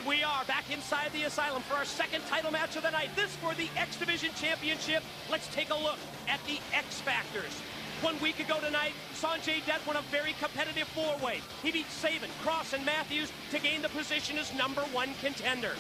And we are back inside the Asylum for our second title match of the night. This for the X Division Championship. Let's take a look at the X Factors. 1 week ago tonight, Sanjay Dutt won a very competitive four-way. He beat Sabin, Cross, and Matthews to gain the position as #1 contender.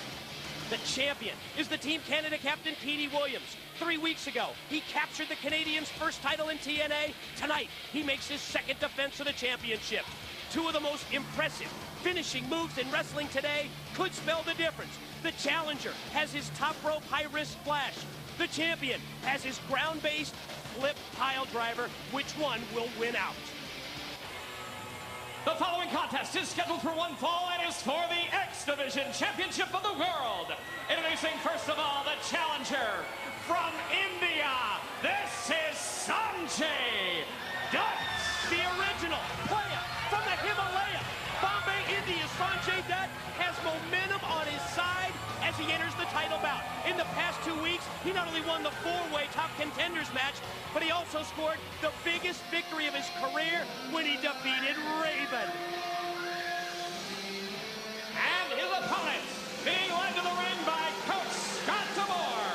The champion is the Team Canada captain, Petey Williams. 3 weeks ago, he captured the Canadians' first title in TNA. Tonight, he makes his second defense of the championship. Two of the most impressive finishing moves in wrestling today could spell the difference. The challenger has his top rope high-risk splash. The champion has his ground-based flip pile driver. Which one will win out? The following contest is scheduled for one fall and is for the X Division Championship of the World. Introducing first of all the challenger from India. This is Sanjay Dutt. The original player from the Himalaya, Bombay, India, Sanjay Dutt has momentum on his side as he enters the title bout. In the past 2 weeks, he not only won the four-way top contenders match, but he also scored the biggest victory of his career when he defeated Raven. And his opponent, being led to the ring by Coach Scott DeMore.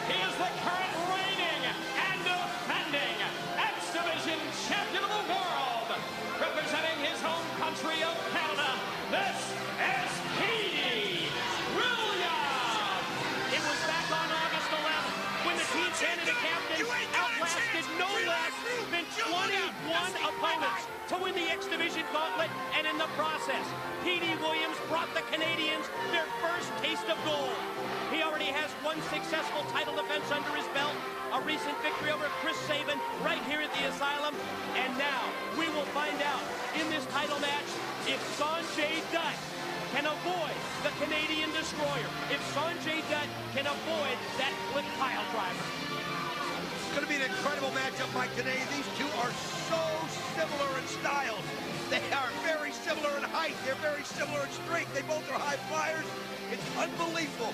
He is the current reigning and defending X Division Champion of the World. Representing his home country of Canada, this is Petey Williams. It was back on August 11th when the Team Canada captain outlasted no less than 21 opponents to win the X Division Gauntlet, and in the process, Petey Williams brought the Canadians their first taste of gold. He already has one successful title defense under his belt, a recent victory over Chris Sabin right here at the Asylum, and now we will find out in this title match if Sanjay Dutt can avoid the Canadian Destroyer, if Sanjay Dutt can avoid that flip pile driver. It's going to be an incredible matchup, Mike, today. These two are so similar in styles. They are very similar in height. They're very similar in strength. They both are high flyers. It's unbelievable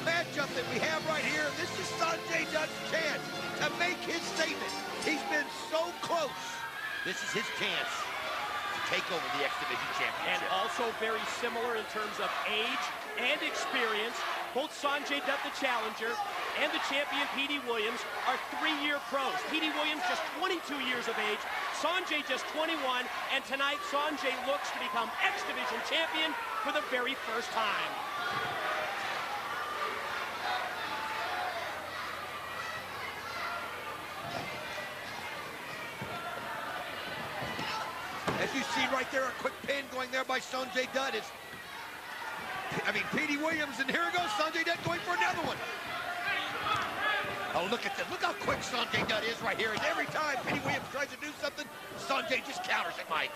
matchup that we have right here. This is Sanjay Dutt's chance to make his statement. He's been so close. This is his chance to take over the X Division Championship. And also very similar in terms of age and experience. Both Sanjay Dutt, the challenger, and the champion, Petey Williams, are 3-year pros. Petey Williams just 22 years of age, Sanjay just 21, and tonight Sanjay looks to become X Division champion for the very first time. As you see right there, a quick pin going there by Sanjay Dutt. Petey Williams, and here it goes, Sanjay Dutt going for another one. Oh, look at this. Look how quick Sanjay Dutt is right here. And every time Petey Williams tries to do something, Sanjay just counters it, Mike.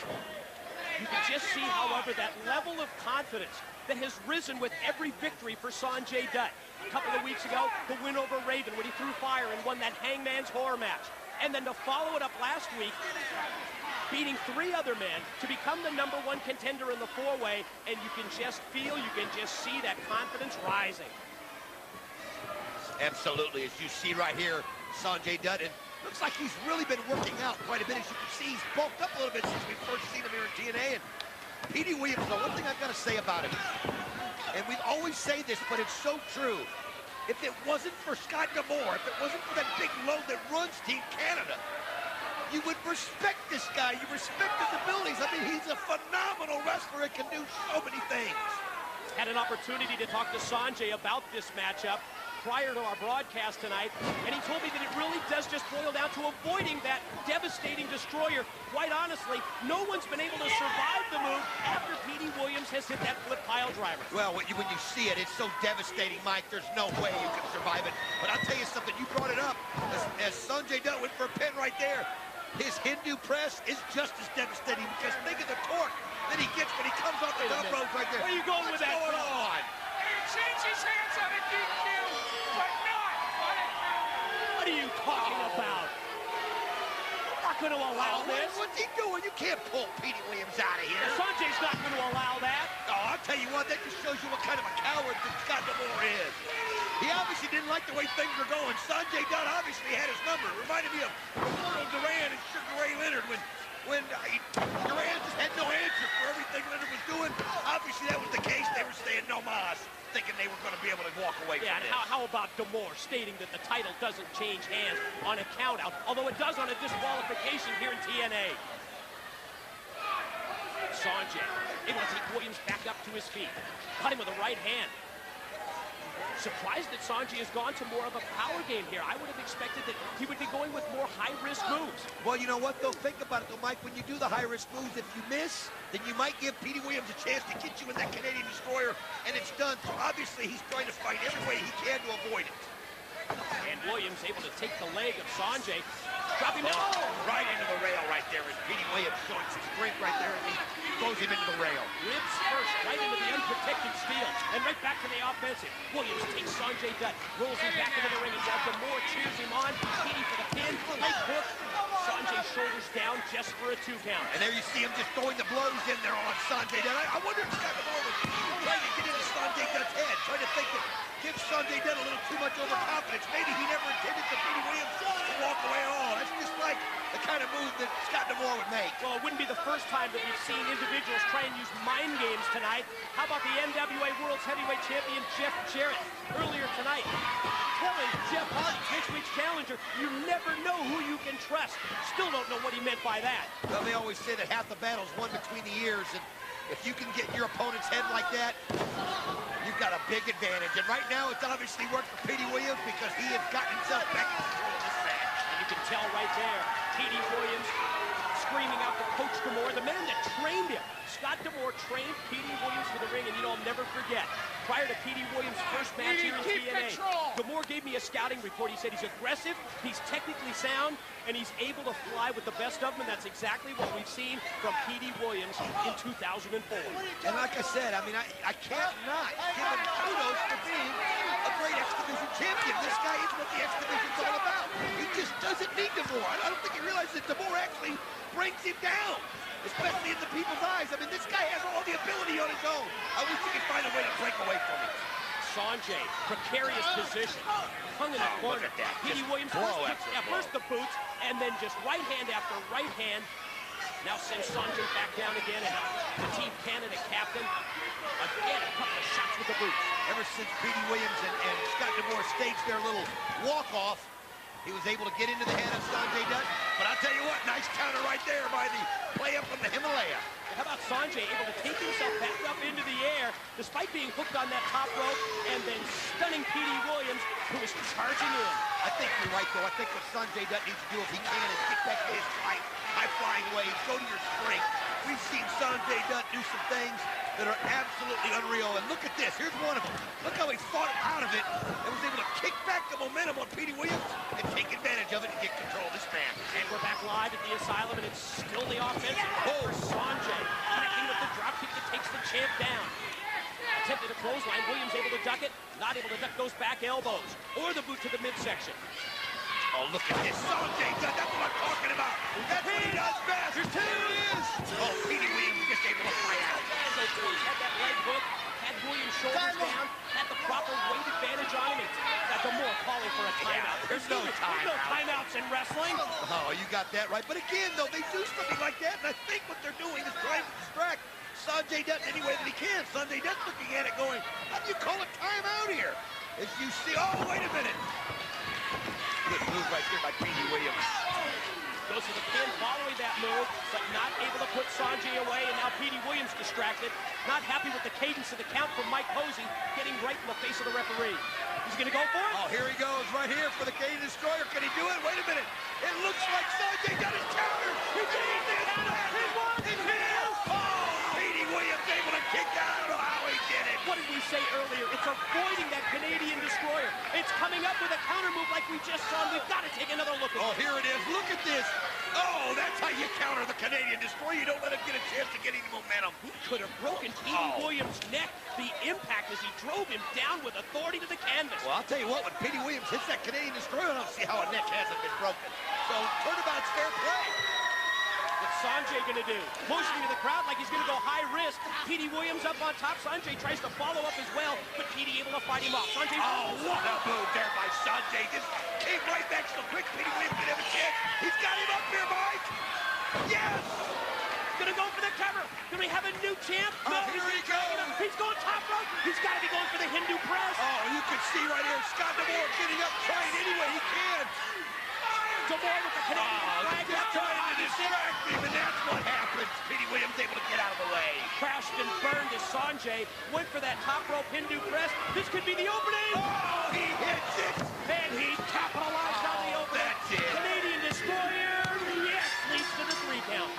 You can just see, however, that level of confidence that has risen with every victory for Sanjay Dutt. A couple of weeks ago, the win over Raven when he threw fire and won that Hangman's Horror match. And then to follow it up last week, beating 3 other men to become the #1 contender in the four-way, and you can just feel, you can just see that confidence rising. Absolutely, as you see right here, Sanjay Dutt, and looks like he's really been working out quite a bit. As you can see, he's bulked up a little bit since we first seen him here in TNA. And Petey Williams, the one thing I've got to say about him, and we always say this, but it's so true. If it wasn't for Scott DeMore, if it wasn't for that big load that runs Team Canada, you would respect this guy. You respect his abilities. I mean, he's a phenomenal wrestler and can do so many things. Had an opportunity to talk to Sanjay about this matchup prior to our broadcast tonight, and he told me that it really does just boil down to avoiding that devastating destroyer. Quite honestly, no one's been able to survive the move after Petey Williams has hit that flip pile driver. Well, when you see it, it's so devastating, Mike. There's no way you can survive it. But I'll tell you something. You brought it up. As Sanjay Dutt went for a pin right there, his Hindu press is just as devastating, because think of the torque that he gets when he comes off the top rope right there. Where are you going with that? What's going on? He changed his hands on a DQ, but not on a count. What are you talking about? We're not going to allow this. What's he doing? You can't pull Petey Williams out of here. Sanjay's not going to allow that. Oh, I'll tell you what, that just shows you what kind of a coward that Scott DeMore is. He obviously didn't like the way things were going. Sanjay Dutt obviously had his number. It reminded me of Roberto Duran and Sugar Ray Leonard when Duran just had no answer for everything Leonard was doing. Obviously that was the case. They were saying, no mas, thinking they were going to be able to walk away Yeah, from and this. how about D'Amore stating that the title doesn't change hands on a countout, although it does on a disqualification here in TNA. Sanjay able to take Williams back up to his feet. Caught him with a right hand. Surprised that Sanjay has gone to more of a power game here. I would have expected that he would be going with more high-risk moves. Well, you know what, though? Think about it, though, Mike. When you do the high-risk moves, if you miss, then you might give Petey Williams a chance to get you in that Canadian Destroyer, and it's done. So obviously, he's trying to fight every way he can to avoid it. And Williams able to take the leg of Sanjay. Drop him down. Oh, right into the rail right there. Is Petey Williams showing some strength right there, and he throws him into the rail. Ribs first, right into the unprotected steel, and right back to the offensive. Williams takes Sanjay Dutt, rolls him back into the ring, and while D'Amore cheers him on, Petey for the pin, leg hook. Sanjay's shoulders down just for a 2 count. And there you see him just throwing the blows in there on Sanjay Dutt. I wonder if Scott D'Amore was trying to get into Sanjay Dutt's head, trying to think that gives Sanjay Dutt a little too much overconfidence. Maybe he never intended for Petey Williams to walk away at all. That's just like the kind of move that Scott D'Amore would make. Well, it wouldn't be the first time that we've seen individuals try and use mind games tonight. How about the NWA World's Heavyweight Champion Jeff Jarrett earlier tonight, telling Jeff Hardy, Mitch's challenger, you never know who you can trust. Still don't know what he meant by that. Well, they always say that half the battle's won between the ears, and if you can get your opponent's head like that, you've got a big advantage. And right now, it's obviously worked for Petey Williams because he has gotten himself back in control of this match. And you can tell right there, Petey Williams screaming out for Coach D'Amore, the man that trained him. Scott D'Amore trained Petey Williams for the ring, and you know, I'll never forget, prior to Petey Williams' first match here in TNA, D'Amore gave me a scouting report. He said he's aggressive, he's technically sound, and he's able to fly with the best of them, and that's exactly what we've seen from Petey Williams in 2004. And like I said, I mean, I can't not give him kudos for being a great X Division champion. This guy is what the X Division's all about. He just doesn't need D'Amore. I don't think he realizes that D'Amore actually brings him down, especially in the people's eyes. I mean, this guy has all the ability on his own. I wish he could find a way to break away from him. Sanjay, precarious position, hung in the corner. Petey Williams first the boots, and then just right hand after right hand. Now sends Sanjay back down again, and the Team Canada captain, again, a couple of shots with the boots. Ever since Petey Williams and Scott D'Amore staged their little walk-off, he was able to get into the hand of Sanjay Dutt. But I'll tell you what, nice counter right there by the player from the Himalaya. How about Sanjay able to take himself back up into the air, despite being hooked on that top rope, and then stunning Petey Williams, who is charging in. I think you're right, though. I think what Sanjay Dutt needs to do, if he can, is get back to his high-flying ways, go to your strength. We've seen Sanjay Dutt do some things that are absolutely unreal. And look at this. Here's one of them. Look how he fought out of it and was able to kick back the momentum on Petey Williams and take advantage of it and get control of this man. And we're back live at the Asylum, and it's still the offensive for Sanjay. Connecting with the dropkick that takes the champ down. Attempted a clothesline. Williams able to duck it. Not able to duck those back elbows or the boot to the midsection. Oh, look at this. Sanjay Dutt, that's what I'm talking about. That's what he does best. Here it is. Oh, Petey Williams just able to fight out. Had that leg hook, had Williams' shoulders down, had the proper weight advantage on him, and D'Amore calling for a timeout. There's no timeout. No timeouts in wrestling. Oh, you got that right. But again, though, they do something like that, and I think what they're doing is trying to distract Sanjay Dutt any way that he can. Sanjay Dutt looking at it going, how do you call a timeout here? As you see, oh, wait a minute. Good move right here by Petey Williams. Goes to the pin following that move, but not able to put Sanjay away, and now Petey Williams distracted. Not happy with the cadence of the count from Mike Posey, getting right in the face of the referee. He's going to go for it? Oh, here he goes, right here for the Canadian Destroyer. Can he do it? Wait a minute. It looks like Sanjay got his counter. He did it. He won. He did. Oh, Petey Williams able to kick out. I don't know how he did it. What did we say earlier? It's avoiding that Canadian Destroyer. It's coming up with a counter move like we just saw. We've got to take another look at it. Oh, here it is. Look at this. Oh, that's how you counter the Canadian Destroyer. You don't let him get a chance to get any momentum. He could have broken Petey Williams' neck. The impact as he drove him down with authority to the canvas. Well, I'll tell you what, when Petey Williams hits that Canadian Destroyer, I don't see how a neck hasn't been broken. So, turnabout's fair play. What's Sanjay going to do? Motioning to the crowd like he's going to go high risk. Petey Williams up on top. Sanjay tries to follow up as well, but Petey able to fight him off. Sanjay. Oh, what a move there by Sanjay. Just came right back so quick. Petey Williams didn't have a chance. He's got him up here, Mike. Yes! gonna go for the cover. Do we have a new champ? No, Here he goes. He's going top rope. He's got to be going for the Hindu press. Oh, you can see right here, Scott D'Amore getting up, trying any way he can. D'Amore with the Canadian flag. Just trying to distract him, and that's what happens. Petey Williams able to get out of the way. Crashed and burned as Sanjay went for that top rope Hindu press. This could be the opening. Oh, he hits it. And he capitalized on the opening. That's it. Canadian Destroyer, yes, leads to the 3 count.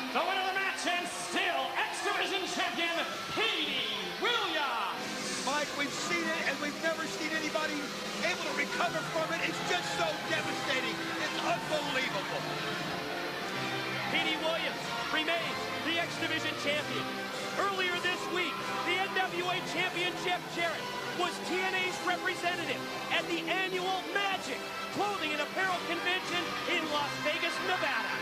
The winner of the match and still X Division champion, Petey Williams. Mike, we've seen it, and we've never seen anybody able to recover from it. It's just so devastating. It's unbelievable. Petey Williams remains the X Division champion. Earlier this week, the NWA champion Jeff Jarrett was TNA's representative at the annual Magic Clothing and Apparel Convention in Las Vegas, Nevada.